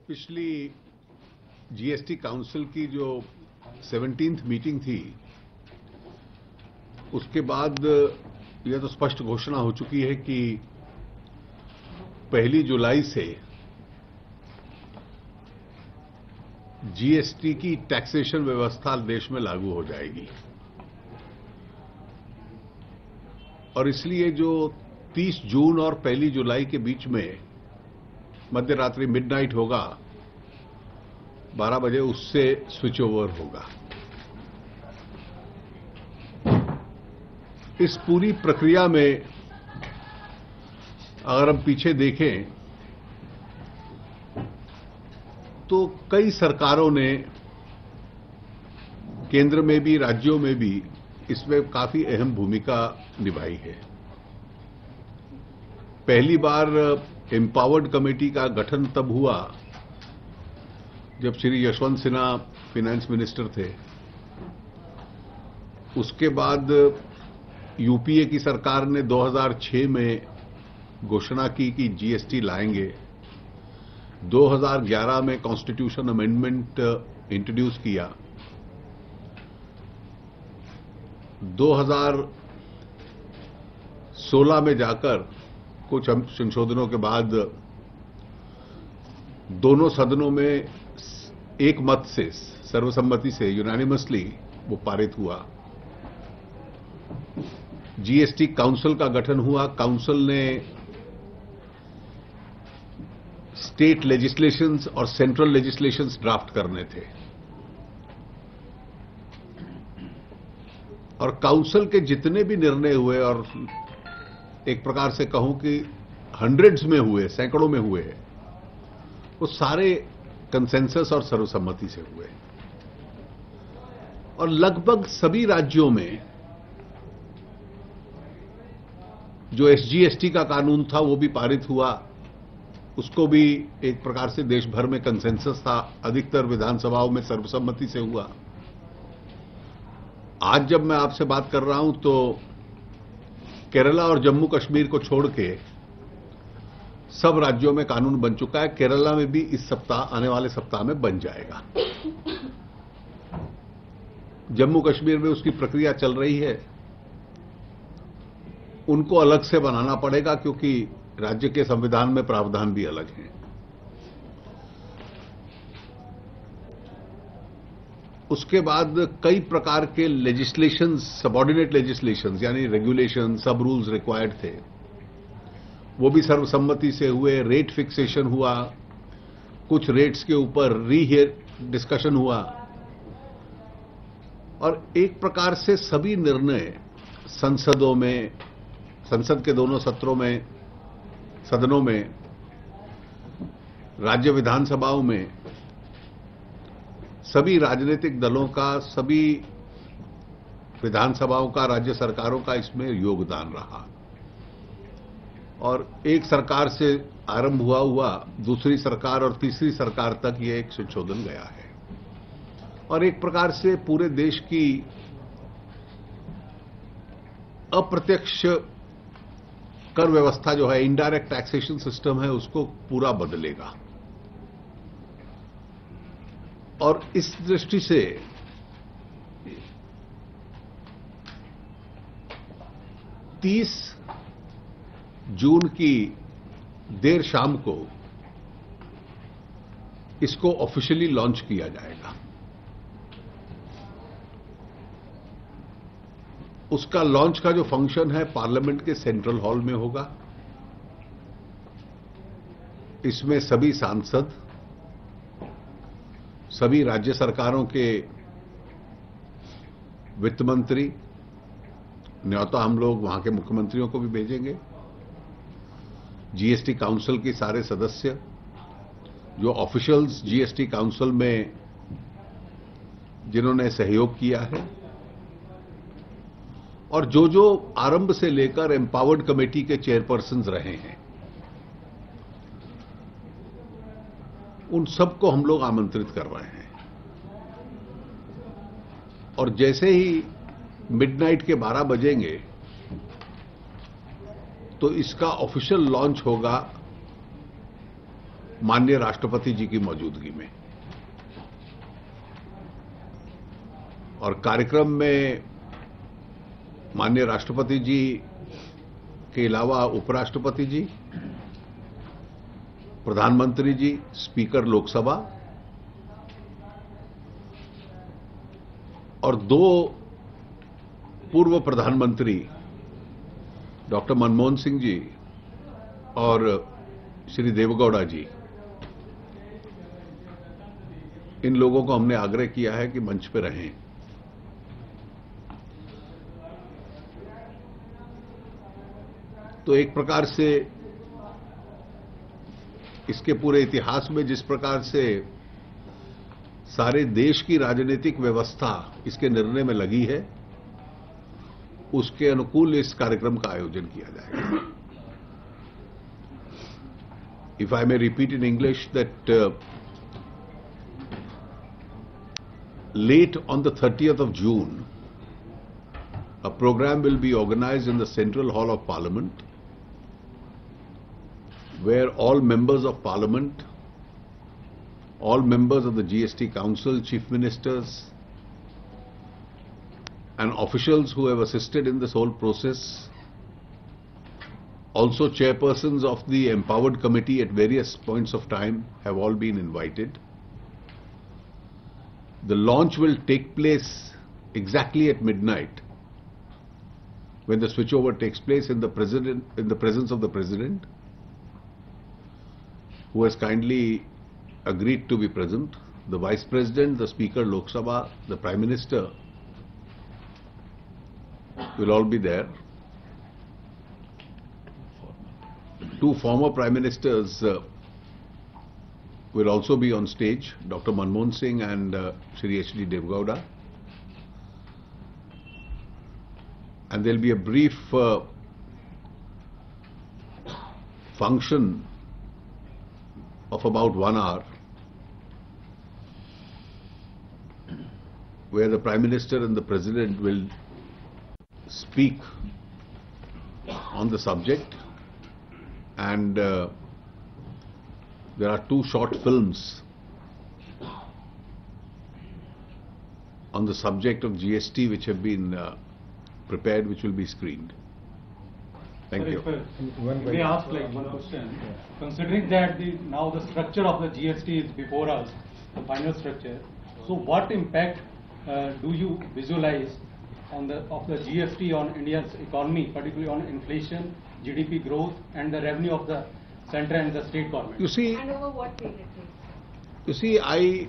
पिछली GST council की जो 17th मीटिंग थी, उसके बाद यह तो स्पष्ट घोषणा हो चुकी है कि 1 जुलाई से जीएसटी की टैक्सेशन व्यवस्था देश में लागू हो जाएगी। और इसलिए जो 30 जून और 1 जुलाई के बीच में मध्य रात्रि मिडनाइट होगा, 12 बजे, उससे स्विच ओवर होगा। इस पूरी प्रक्रिया में अगर हम पीछे देखें तो कई सरकारों ने, केंद्र में भी राज्यों में भी, इसमें काफी अहम भूमिका निभाई है। पहली बार एम्पावर्ड कमेटी का गठन तब हुआ जब श्री यशवंत सिन्हा फाइनेंस मिनिस्टर थे। उसके बाद यूपीए की सरकार ने 2006 में घोषणा की कि जीएसटी लाएंगे। 2011 में कॉन्स्टिट्यूशन अमेंडमेंट इंट्रोड्यूस किया। 2016 में जाकर कुछ संशोधनों के बाद दोनों सदनों में एक मत से, सर्वसम्मति से, यूनानिमसली वो पारित हुआ। जीएसटी काउंसिल का गठन हुआ। काउंसिल ने स्टेट लेजिस्लेशंस और सेंट्रल लेजिस्लेशंस ड्राफ्ट करने थे, और काउंसिल के जितने भी निर्णय हुए, और एक प्रकार से कहूं कि हंड्रेड्स में हुए, सैकड़ों में हुए, वो सारे कंसेंसस और सर्वसम्मति से हुए। और लगभग सभी राज्यों में जो एसजीएसटी का कानून था वो भी पारित हुआ। उसको भी एक प्रकार से देश भर में कंसेंसस था, अधिकतर विधानसभाओं में सर्वसम्मति से हुआ। आज जब मैं आपसे बात कर रहा हूं तो केरला और जम्मू कश्मीर को छोड़ के सब राज्यों में कानून बन चुका है। केरला में भी इस सप्ताह, आने वाले सप्ताह में बन जाएगा। जम्मू कश्मीर में उसकी प्रक्रिया चल रही है। उनको अलग से बनाना पड़ेगा क्योंकि राज्य के संविधान में प्रावधान भी अलग हैं। उसके बाद कई प्रकार के लेजिस्लेशंस, सबऑर्डिनेट लेजिस्लेशंस यानी रेगुलेशन, सब रूल्स रिक्वायर्ड थे, वो भी सर्वसम्मति से हुए। रेट फिक्सेशन हुआ, कुछ रेट्स के ऊपर रीहियर डिस्कशन हुआ, और एक प्रकार से सभी निर्णय संसदों में, संसद के दोनों सदनों में, राज्य विधानसभाओं में, सभी राजनीतिक दलों का, सभी विधानसभाओं का, राज्य सरकारों का इसमें योगदान रहा। और एक सरकार से आरंभ हुआ दूसरी सरकार और तीसरी सरकार तक ये एक संशोधन गया है। और एक प्रकार से पूरे देश की अप्रत्यक्ष कर व्यवस्था जो है, इनडायरेक्ट टैक्सेशन सिस्टम है, उसको पूरा बदलेगा। और इस दृष्टि से 30 जून की देर शाम को इसको ऑफिशियली लॉन्च किया जाएगा। उसका लॉन्च का जो फंक्शन है पार्लियामेंट के सेंट्रल हॉल में होगा। इसमें सभी सांसद, सभी राज्य सरकारों के वित्त मंत्री, न्योता हम लोग वहां के मुख्यमंत्रियों को भी भेजेंगे, जीएसटी काउंसिल के सारे सदस्य, जो ऑफिशियल्स जीएसटी काउंसिल में जिन्होंने सहयोग किया है, और जो आरंभ से लेकर एम्पावर्ड कमेटी के चेयरपर्सन्स रहे हैं, उन सबको हम लोग आमंत्रित कर रहे हैं। और जैसे ही मिडनाइट के 12 बजेंगे तो इसका ऑफिशियल लॉन्च होगा माननीय राष्ट्रपति जी की मौजूदगी में। और कार्यक्रम में माननीय राष्ट्रपति जी के अलावा उपराष्ट्रपति जी, प्रधानमंत्री जी, स्पीकर लोकसभा और 2 पूर्व प्रधानमंत्री डॉक्टर मनमोहन सिंह जी और श्री देवेगौड़ा जी, इन लोगों को हमने आग्रह किया है कि मंच पर रहें। तो एक प्रकार से इसके पूरे इतिहास में जिस प्रकार से सारे देश की राजनीतिक व्यवस्था इसके निर्णय में लगी है, उसके अनुकूल इस कार्यक्रम का आयोजन किया जाएगा। If I may repeat in English that late on the 30th of June, a program will be organized in the Central Hall of Parliament, where all members of Parliament, all members of the GST Council, chief ministers, and officials who have assisted in this whole process, also chairpersons of the empowered committee at various points of time, have all been invited. The launch will take place exactly at midnight, when the switchover takes place in the presence of the President, who has kindly agreed to be present, the Vice President, the Speaker Lok Sabha, the Prime Minister will all be there. 2 former Prime Ministers will also be on stage, Dr. Manmohan Singh and Shri H.D. Devgowda. And there will be a brief function of about 1 hour, where the Prime Minister and the President will speak on the subject, and there are 2 short films on the subject of GST which have been prepared, which will be screened. Thank you. May I ask one question? Considering that now the structure of the GST is before us, the final structure, so what impact do you visualize of the GST on India's economy, particularly on inflation, GDP growth, and the revenue of the centre and the state government? You see, and over what period, please? You see, I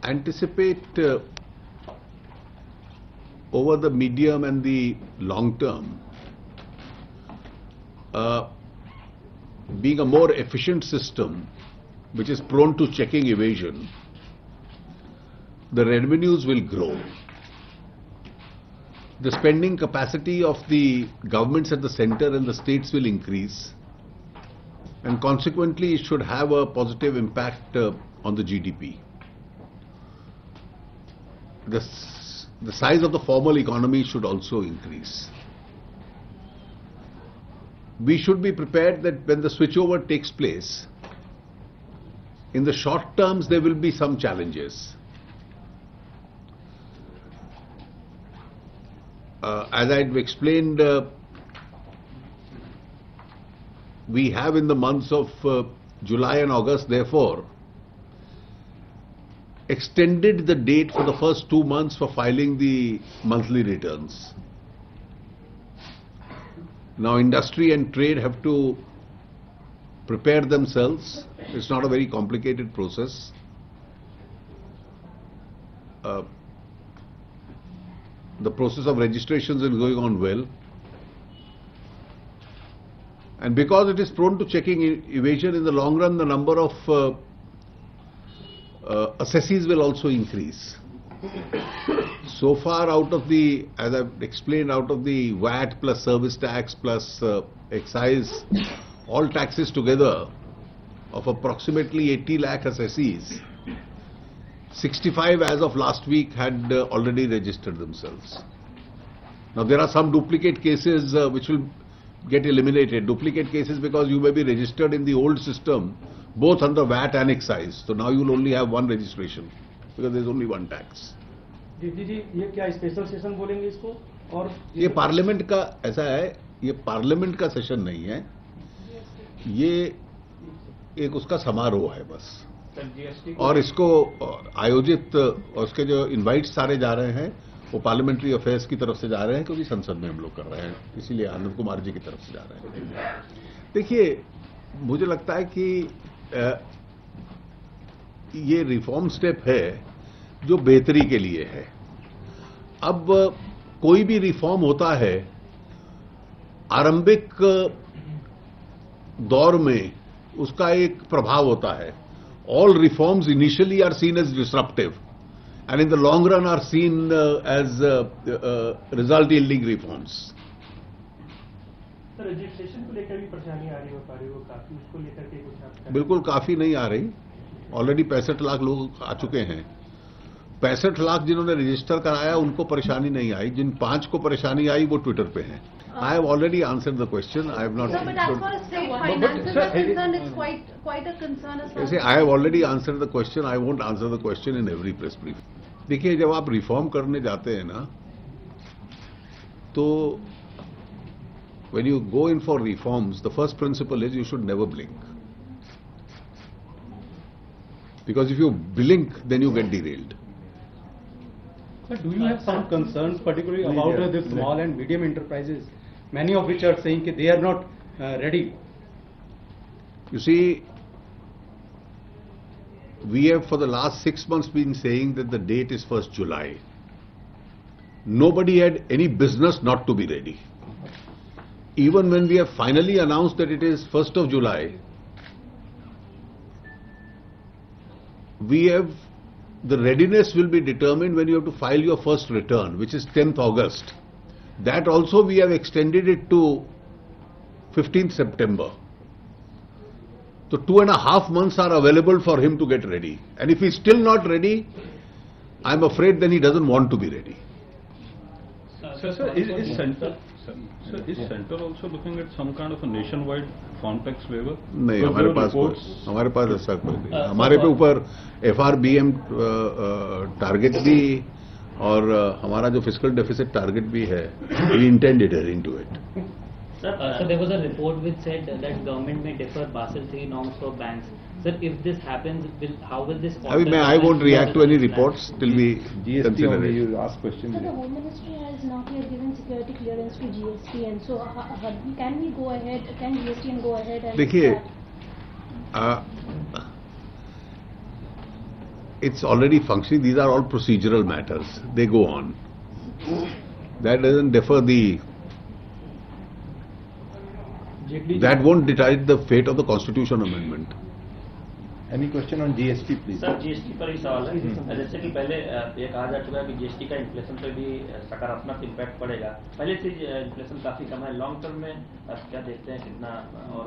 anticipate over the medium and the long term being a more efficient system which is prone to checking evasion. The revenues will grow. The spending capacity of the governments at the centre and the states will increase, and consequently it should have a positive impact on the GDP. The size of the formal economy should also increase. We should be prepared that when the switchover takes place, in the short terms there will be some challenges. As I explained, we have in the months of July and August, therefore, extended the date for the first 2 months for filing the monthly returns. Now industry and trade have to prepare themselves. It's not a very complicated process. The process of registrations is going on well. And because it is prone to checking evasion, in the long run the number of assessees will also increase. So far, out of the, as I've explained, out of the VAT plus service tax plus excise, all taxes together of approximately 80 lakh assessees, 65 as of last week had already registered themselves. Now there are some duplicate cases which will get eliminated. Duplicate cases because you may be registered in the old system both under VAT and excise. So now you will only have one registration because there is only one tax. दीदी जी, ये क्या special session बोलेंगे इसको? और ये parliament का ऐसा है, ये पार्लियामेंट का सेशन नहीं है, ये एक उसका समारोह है बस। और इसको आयोजित और उसके जो इनवाइट्स सारे जा रहे हैं वो पार्लियामेंट्री अफेयर्स की तरफ से जा रहे हैं, क्योंकि संसद में हम लोग कर रहे हैं, इसीलिए आनंद कुमार जी की तरफ से जा रहे हैं। देखिए, मुझे लगता है कि ये रिफॉर्म स्टेप है जो बेहतरी के लिए है। अब कोई भी रिफॉर्म होता है, आरंभिक दौर में उसका एक प्रभाव होता है। All reforms initially are seen as disruptive and in the long run are seen as result yielding reforms. Sir, registration को लेकर भी परेशानी आ रही हो पा रही हो काफी, उसको लेकर के कुछ आप? बिल्कुल काफी नहीं आ रही। ऑलरेडी 65 लाख लोग आ चुके हैं। 65 लाख जिन्होंने रजिस्टर कराया उनको परेशानी नहीं आई, जिन 5 को परेशानी आई वो ट्विटर पे हैं। I have already answered the question. I have not. No, but as far as state finances are concerned, it's quite a concern as far as. I have already answered the question. I won't answer the question in every press briefing. देखिए, जब आप reform करने जाते हैं ना, तो when you go in for reforms, the first principle is you should never blink. Because if you blink, then you get derailed. But do you have some concerns, particularly about the small and medium enterprises, many of which are saying that they are not ready? You see, we have for the last 6 months been saying that the date is 1st July. Nobody had any business not to be ready. Even when we have finally announced that it is 1st of July, the readiness will be determined when you have to file your first return, which is 10th August. That also we have extended it to 15th September. So 2.5 months are available for him to get ready. And if he's still not ready, I'm afraid then he doesn't want to be ready. Sir, is Centre also looking at some kind of a nationwide farm tax waiver? नहीं, हमारे पास ऐसा कोई नहीं। हमारे पे ऊपर FRBM target भी और हमारा जो फिस्कल डेफिसिट टारगेट भी है, we intend adhering to it. So there was a report which said that government may defer Basel III norms for banks. Sir, if this happens, how will this? I won't react to any reports till we GST only. You ask questions. So the Home Ministry has not yet given security clearance to GST, and so can we go ahead? Can GST go ahead and? देखिए, it's already functioning. These are all procedural matters. They go on. That doesn't defer the. That won't decide the fate of the Constitution Amendment. Any question on GST, please? Sir, GST पर ही सवाल है। जैसे कि पहले ये कहा जा चुका है कि जीएसटी का इन्फ्लेशन पे भी सकारात्मक इम्पैक्ट पड़ेगा। पहले से इन्फ्लेशन काफी कम है, लॉन्ग टर्म में क्या देखते हैं कितना? और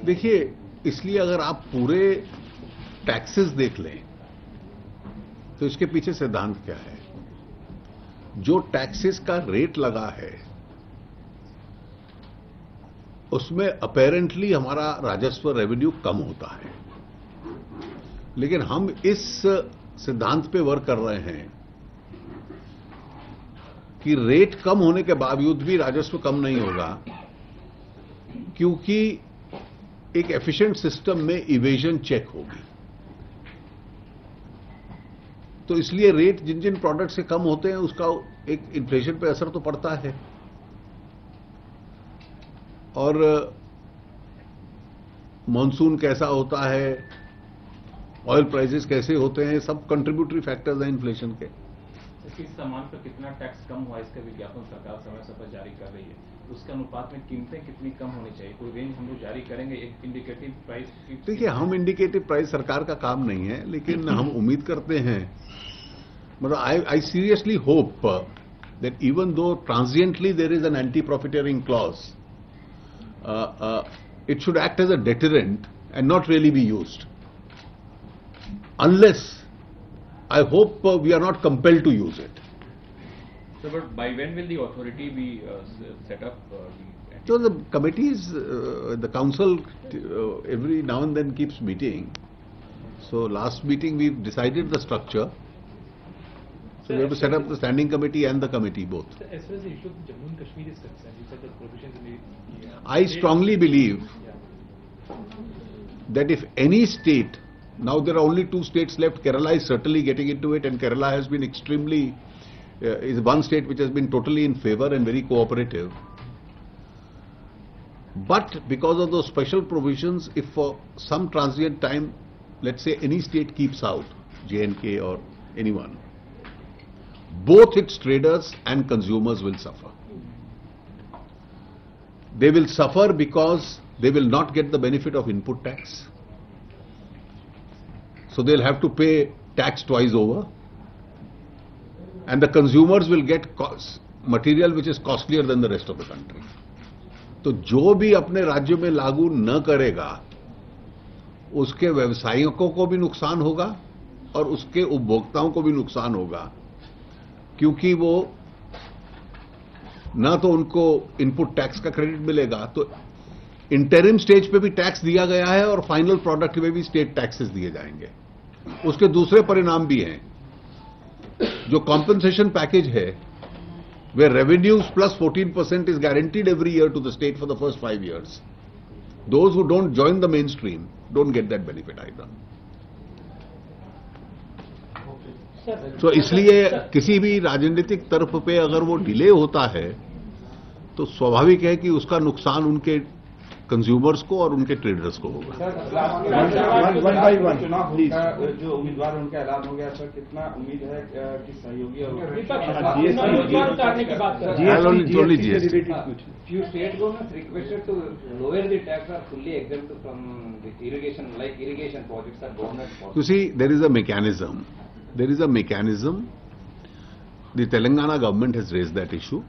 देखिए, इसलिए अगर आप पूरे टैक्सेस देख लें तो इसके पीछे सिद्धांत क्या है? जो टैक्सेस का रेट लगा है उसमें अपेरेंटली हमारा राजस्व रेवेन्यू कम होता है, लेकिन हम इस सिद्धांत पे वर्क कर रहे हैं कि रेट कम होने के बावजूद भी राजस्व कम नहीं होगा, क्योंकि एक एफिशिएंट सिस्टम में इवेजन चेक होगी। तो इसलिए रेट जिन जिन प्रोडक्ट से कम होते हैं उसका एक इन्फ्लेशन पे असर तो पड़ता है, और मॉनसून कैसा होता है, ऑयल प्राइसेस कैसे होते हैं, सब कंट्रीब्यूटरी फैक्टर्स हैं इन्फ्लेशन के। किस सामान पर कितना टैक्स कम हुआ इसका विज्ञापन सरकार समय समय पर जारी कर रही है, उसके अनुपात में कीमतें कितनी कम होनी चाहिए, कोई रेंज हम लोग जारी करेंगे एक इंडिकेटिव प्राइस की? देखिए, हम इंडिकेटिव प्राइस सरकार का काम नहीं है, लेकिन हम उम्मीद करते हैं, मतलब I seriously hope that even though transiently there is an anti profiteering clause, it should act as a deterrent and not really be used. Unless, I hope we are not compelled to use it. So, but by when will the authority be set up, the So the committees, the council every now and then keeps meeting. So last meeting we decided the structure. So we have to set up the standing committee and the committee both. So as far as the issue of Jammu and Kashmir is concerned, you said the provisions in the... I strongly believe that if any state, now there are only 2 states left, Kerala is certainly getting into it, and Kerala has been extremely, is one state which has been totally in favor and very cooperative. But because of those special provisions, if for some transient time, let's say any state keeps out, J&K or anyone, both its traders and consumers will suffer. They will suffer because they will not get the benefit of input tax. So they'll have to pay tax twice over. And the consumers will get material which is costlier than the rest of the country. तो जो भी अपने राज्य में लागू न करेगा उसके व्यवसायियों को भी नुकसान होगा और उसके उपभोक्ताओं को भी नुकसान होगा, क्योंकि वो ना तो उनको इनपुट टैक्स का क्रेडिट मिलेगा, तो इंटरिम स्टेज पे भी टैक्स दिया गया है और फाइनल प्रोडक्ट में भी स्टेट टैक्सेस दिए जाएंगे। उसके दूसरे परिणाम भी हैं। जो कॉम्पेंसेशन पैकेज है, where revenues plus 14% is guaranteed every year to the state for the first 5 years. Those who don't join the mainstream don't get that benefit either. So इसलिए किसी भी राजनीतिक तरफ पे अगर वो डिले होता है तो स्वाभाविक है कि उसका नुकसान उनके कंज्यूमर्स को और उनके ट्रेडर्स को होगा। one by one, चुनाव please. जो उम्मीदवार उनका ऐलान हो गया, सर कितना उम्मीद है कि सहयोगी और few state governments requested to lower the tax or fully exempt from the irrigation, like irrigation projects are government projects. You see, there is a mechanism. There is a mechanism. The Telangana government has raised that issue.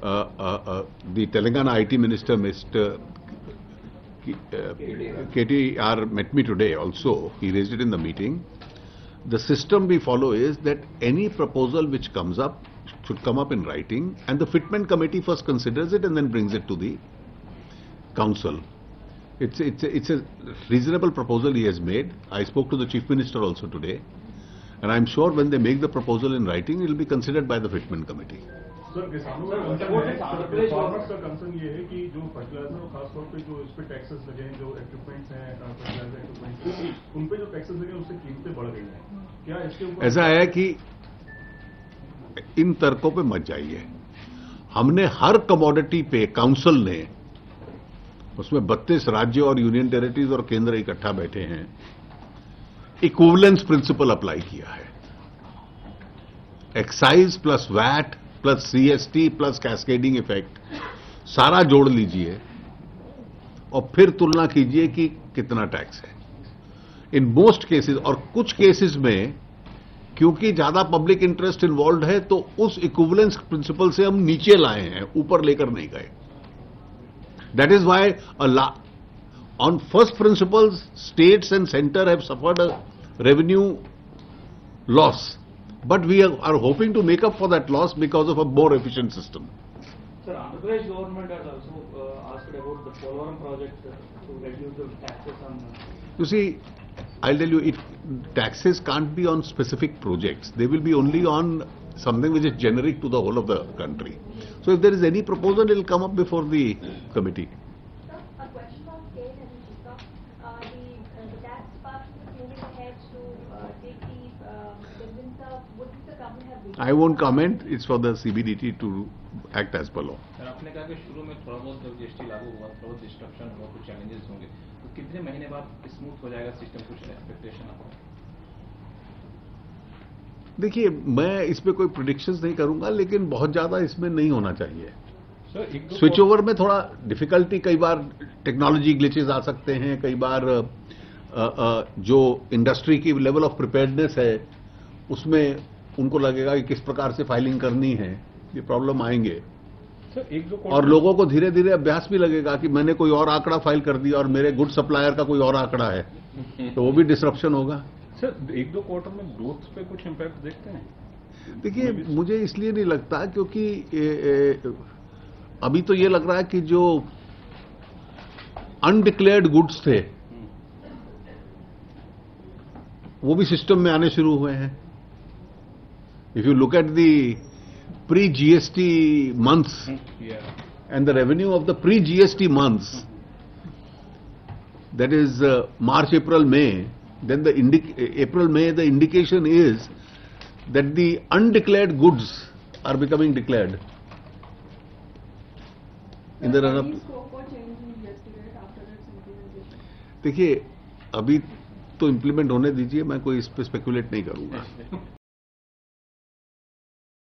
The Telangana IT Minister, Mr. KTR, met me today also. He raised it in the meeting. The system we follow is that any proposal which comes up should come up in writing, and the fitment committee first considers it and then brings it to the council. It's a reasonable proposal he has made. I spoke to the Chief Minister also today, and I'm sure when they make the proposal in writing, it will be considered by the fitment committee. Sir किसानों का farmers का concern ये है कि जो fertiliser और खासतौर पे जो इस पे टैक्सेस लगे हैं, जो इक्विपमेंट्स हैं फर्टिलाइजर इक्विपमेंट्स, उन पे जो टैक्सेस लगे हैं उससे कीमतें बढ़ गई हैं। क्या इसके ऊपर ऐसा है कि इन तर्कों पे मत जाइए। हमने हर कमोडिटी पे काउंसिल ने, उसमें 32 राज्य और यूनियन टेरिटरीज और केंद्र इकट्ठा बैठे हैं, इक्विवेलेंस प्रिंसिपल अप्लाई किया है। Excise plus VAT plus CST plus cascading effect सारा जोड़ लीजिए और फिर तुलना कीजिए कि कितना टैक्स है इन मोस्ट केसेस। और कुछ केसेस में क्योंकि ज्यादा पब्लिक इंटरेस्ट इन्वॉल्व है तो उस इक्विवेलेंस प्रिंसिपल से हम नीचे लाए हैं, ऊपर लेकर नहीं गए। That is why on first principles states and centre have suffered a revenue loss, but we are hoping to make up for that loss because of a more efficient system. Sir, Andhra Pradesh government has also asked about the Polvaram project to reduce the taxes on... You see, I'll tell you, taxes can't be on specific projects. They will be only on something which is generic to the whole of the country. So if there is any proposal, it will come up before the committee. Sir, a question on state energy. Sir, the tax part is moving ahead to take the winter. Would the government have been? I won't comment. It's for the CBDT to act as per law. Sir, आपने कहा कि शुरू में थोड़ा बहुत जब GST लागू हुआ, थोड़ा बहुत डिस्ट्रक्शन हुआ, कुछ चैलेंजेस होंगे, तो कितने महीने बाद स्मूथ हो जाएगा सिस्टम? कुछ एक्सपेक्टेशन आपको? देखिए, मैं इस पे कोई प्रेडिक्शंस नहीं करूंगा, लेकिन बहुत ज्यादा इसमें नहीं होना चाहिए। स्विच ओवर में थोड़ा डिफिकल्टी, कई बार टेक्नोलॉजी ग्लिचेस आ सकते हैं, कई बार जो इंडस्ट्री की लेवल ऑफ प्रिपेयर्डनेस है उसमें उनको लगेगा कि किस प्रकार से फाइलिंग करनी है, ये प्रॉब्लम आएंगे। और लोगों को धीरे धीरे अभ्यास भी लगेगा कि मैंने कोई और आंकड़ा फाइल कर दिया और मेरे गुड सप्लायर का कोई और आंकड़ा है, तो वो भी डिसरप्शन होगा। सर, 1-2 क्वार्टर में ग्रोथ पे कुछ इम्पैक्ट देखते हैं? देखिए, मुझे इसलिए नहीं लगता क्योंकि अभी तो ये लग रहा है कि जो अनडिक्लेयर्ड गुड्स थे वो भी सिस्टम में आने शुरू हुए हैं. If you look at the pre GST months and the revenue of the pre-GST months, that is March, April, May, then the April, May, the indication is that the undeclared goods are becoming declared in the run-up. देखिए, अभी तो implement होने दीजिए, मैं कोई इस पे speculate नहीं करूंगा.